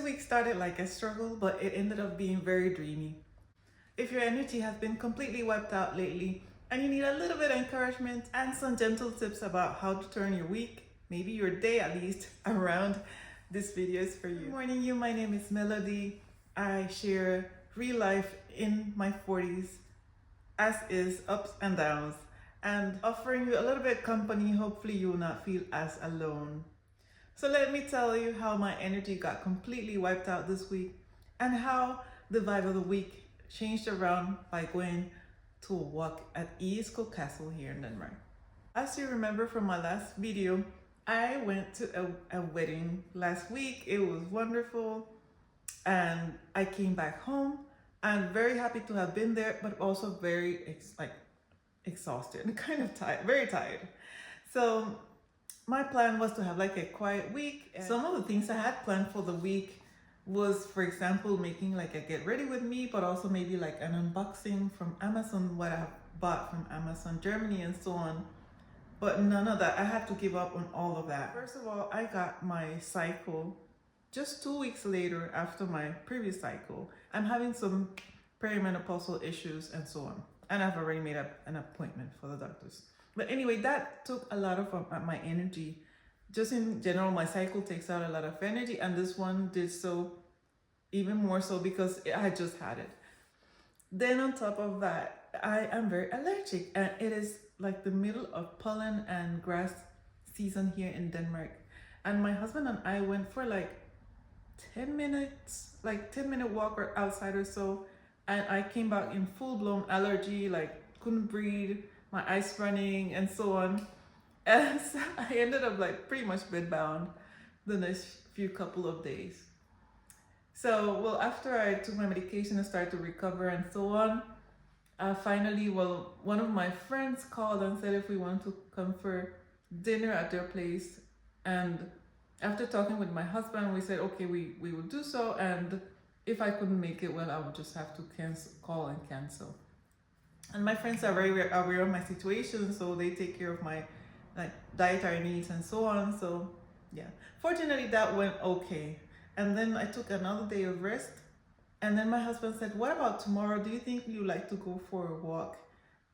week started like a struggle, but it ended up being very dreamy. If your energy has been completely wiped out lately and you need a little bit of encouragement and some gentle tips about how to turn your week, maybe your day at least, around, this video is for you. Good morning, you. My name is Melody. I share real life in my 40s, as is ups and downs, and offering you a little bit of company. Hopefully you will not feel as alone. So let me tell you how my energy got completely wiped out this week and how the vibe of the week changed around by going to a walk at Egeskov Castle here in Denmark. As you remember from my last video, I went to a wedding last week. It was wonderful, and I came back home. I'm very happy to have been there, but also very exhausted and kind of tired, very tired. So my plan was to have like a quiet week. Some of the things I had planned for the week was, for example, making like a get ready with me, but also maybe like an unboxing from Amazon, what I have bought from Amazon Germany and so on. But none of that. I had to give up on all of that. First of all, I got my cycle just 2 weeks later after my previous cycle. I'm having some perimenopausal issues and so on. And I've already made up an appointment for the doctors. But anyway, that took a lot of my energy. Just in general, my cycle takes out a lot of energy, and this one did so even more so because I just had it. Then on top of that, I am very allergic, and it is like the middle of pollen and grass season here in Denmark. And my husband and I went for like 10 minutes, like 10-minute walk or outside or so, and I came back in full-blown allergy, like couldn't breathe, my eyes running and so on. And so I ended up like pretty much bedbound the next few couple of days. So, well, after I took my medication and started to recover and so on, finally, one of my friends called and said if we want to come for dinner at their place. And after talking with my husband, we said, okay, we will do so. And if I couldn't make it, well, I would just have to call and cancel. And my friends are very aware of my situation, so they take care of my dietary needs and so on. So yeah, fortunately that went okay. And then I took another day of rest. And then my husband said, what about tomorrow? Do you think you'd like to go for a walk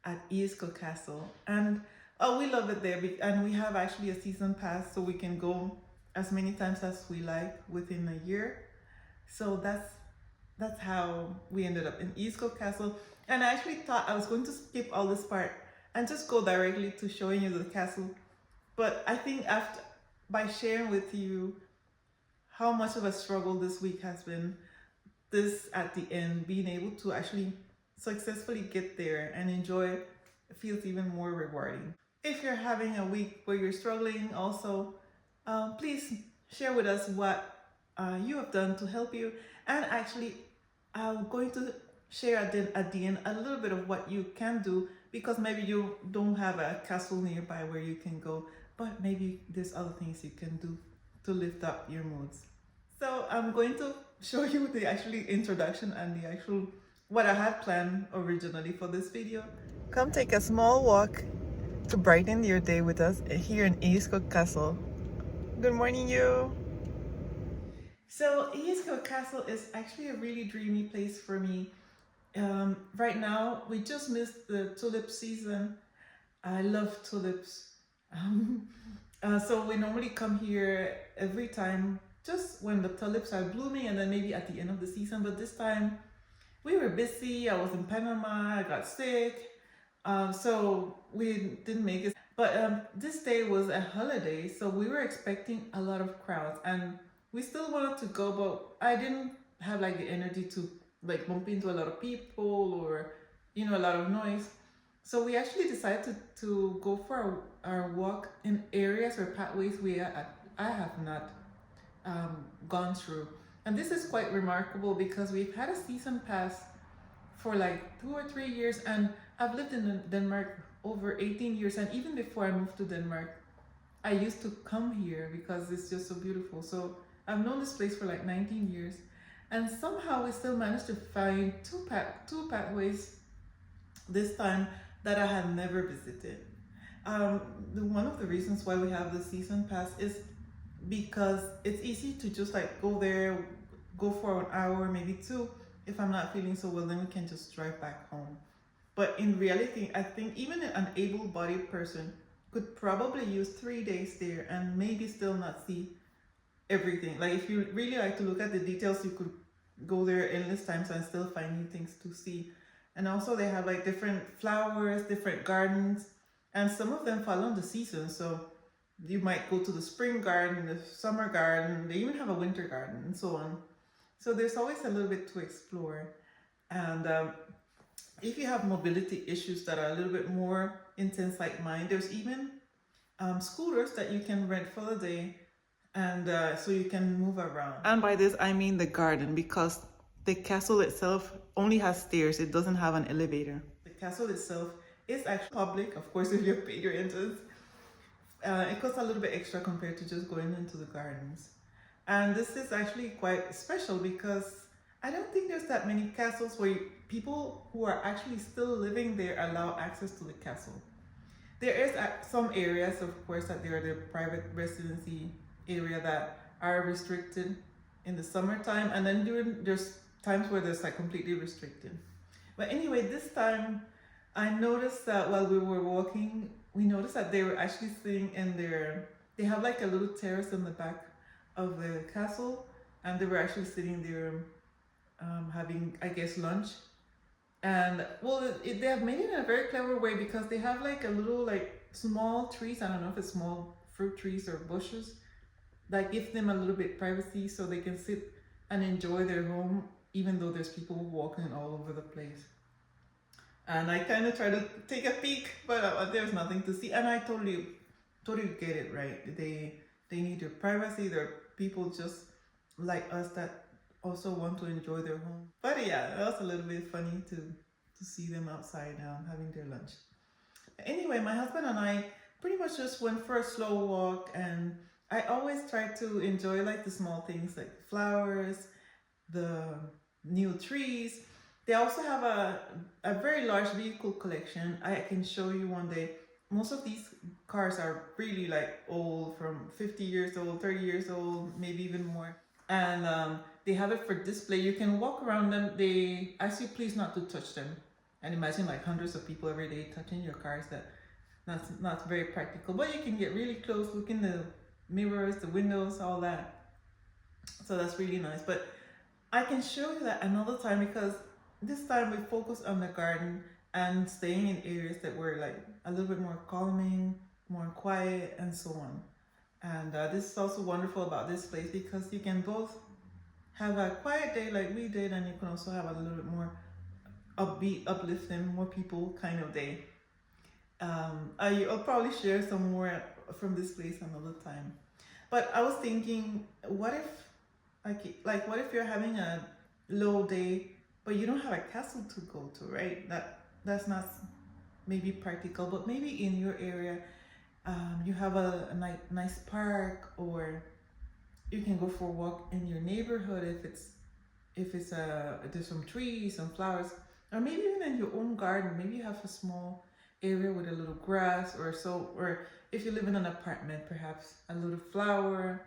at Egeskov Castle? And we love it there. And we have actually a season pass, so we can go as many times as we like within a year. So that's how we ended up in Egeskov Castle. And I actually thought I was going to skip all this part and just go directly to showing you the castle. But I think by sharing with you how much of a struggle this week has been, this at the end, being able to actually successfully get there and enjoy it, feels even more rewarding. If you're having a week where you're struggling also, please share with us what you have done to help you. And actually, I'm going to share at the end a little bit of what you can do, because maybe you don't have a castle nearby where you can go, but maybe there's other things you can do to lift up your moods. So I'm going to show you the actually introduction and the actual what I had planned originally for this video. Come take a small walk to brighten your day with us here in Egeskov Castle. Good morning, you. So Egeskov Castle is actually a really dreamy place for me. Right now, we just missed the tulip season. I love tulips. So we normally come here every time, just when the tulips are blooming, and then maybe at the end of the season. But this time, we were busy. I was in Panama. I got sick. So we didn't make it. But this day was a holiday, so we were expecting a lot of crowds. And we still wanted to go, but I didn't have like the energy to like bump into a lot of people or, a lot of noise. So we actually decided to go for our walk in areas or pathways I have not gone through. And this is quite remarkable because we've had a season pass for like 2 or 3 years, and I've lived in Denmark over 18 years. And even before I moved to Denmark, I used to come here because it's just so beautiful. So I've known this place for like 19 years. And somehow we still managed to find two pathways this time that I had never visited. One of the reasons why we have the season pass is because it's easy to just like go there go for an hour, maybe 2. If I'm not feeling so well, then we can just drive back home. But in reality, I think even an able-bodied person could probably use 3 days there and maybe still not see everything. Like if you really like to look at the details, you could go there endless times and still find new things to see. And also they have like different flowers, different gardens, and some of them fall on the season. So you might go to the spring garden, the summer garden, they even have a winter garden and so on. So there's always a little bit to explore. And if you have mobility issues that are a little bit more intense like mine, there's even scooters that you can rent for the day, and so you can move around. And by this I mean the garden, because the castle itself only has stairs, it doesn't have an elevator. The castle itself is actually public, of course, if you've paid your entrance. It costs a little bit extra compared to just going into the gardens. And this is actually quite special because I don't think there's that many castles where people who are actually still living there allow access to the castle. There is some areas, of course, that they are the private residency area that are restricted in the summertime, and then there's times where there's like completely restricted. But anyway, this time I noticed that while we were walking, we noticed that they were actually sitting in they have like a little terrace in the back of the castle, and they were actually sitting there having, I guess, lunch. And well, they have made it in a very clever way, because they have like a little like small trees, I don't know if it's small fruit trees or bushes, that give them a little bit privacy so they can sit and enjoy their home, even though there's people walking all over the place. And I kind of try to take a peek, but there's nothing to see. And I totally get it, right? They need their privacy. They're people just like us that also want to enjoy their home. But yeah, it was a little bit funny to see them outside having their lunch. Anyway, my husband and I pretty much just went for a slow walk, and I always try to enjoy like the small things, like flowers, the new trees. They also have a very large vehicle collection. I can show you one day. Most of these cars are really like old, from 50 years old, 30 years old, maybe even more. And they have it for display. You can walk around them. They ask you please not to touch them. And imagine like hundreds of people every day touching your cars. That's not very practical. But you can get really close, look in the mirrors, the windows, all that. So that's really nice. But I can show you that another time, because this time we focused on the garden and staying in areas that were like a little bit more calming, more quiet, and so on. And this is also wonderful about this place, because you can both have a quiet day like we did, and you can also have a little bit more upbeat, uplifting, more people kind of day. I'll probably share some more from this place another time. But I was thinking, what if you're having a low day, but you don't have a castle to go to, right? That's not maybe practical, but maybe in your area you have a nice park, or you can go for a walk in your neighborhood if there's some trees, some flowers, or maybe even in your own garden. Maybe you have a small area with a little grass or so, or if you live in an apartment, perhaps a little flower,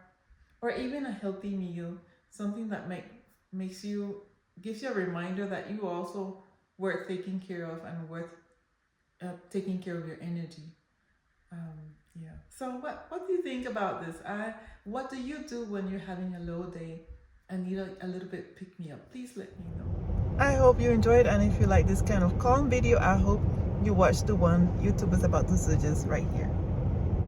or even a healthy meal, something that gives you a reminder that you also worth taking care of, and worth taking care of your energy. Yeah. So what do you think about this? What do you do when you're having a low day and need a little bit pick me up? Please let me know. I hope you enjoyed, and if you like this kind of calm video, I hope you watch the one YouTube is about to suggest right here.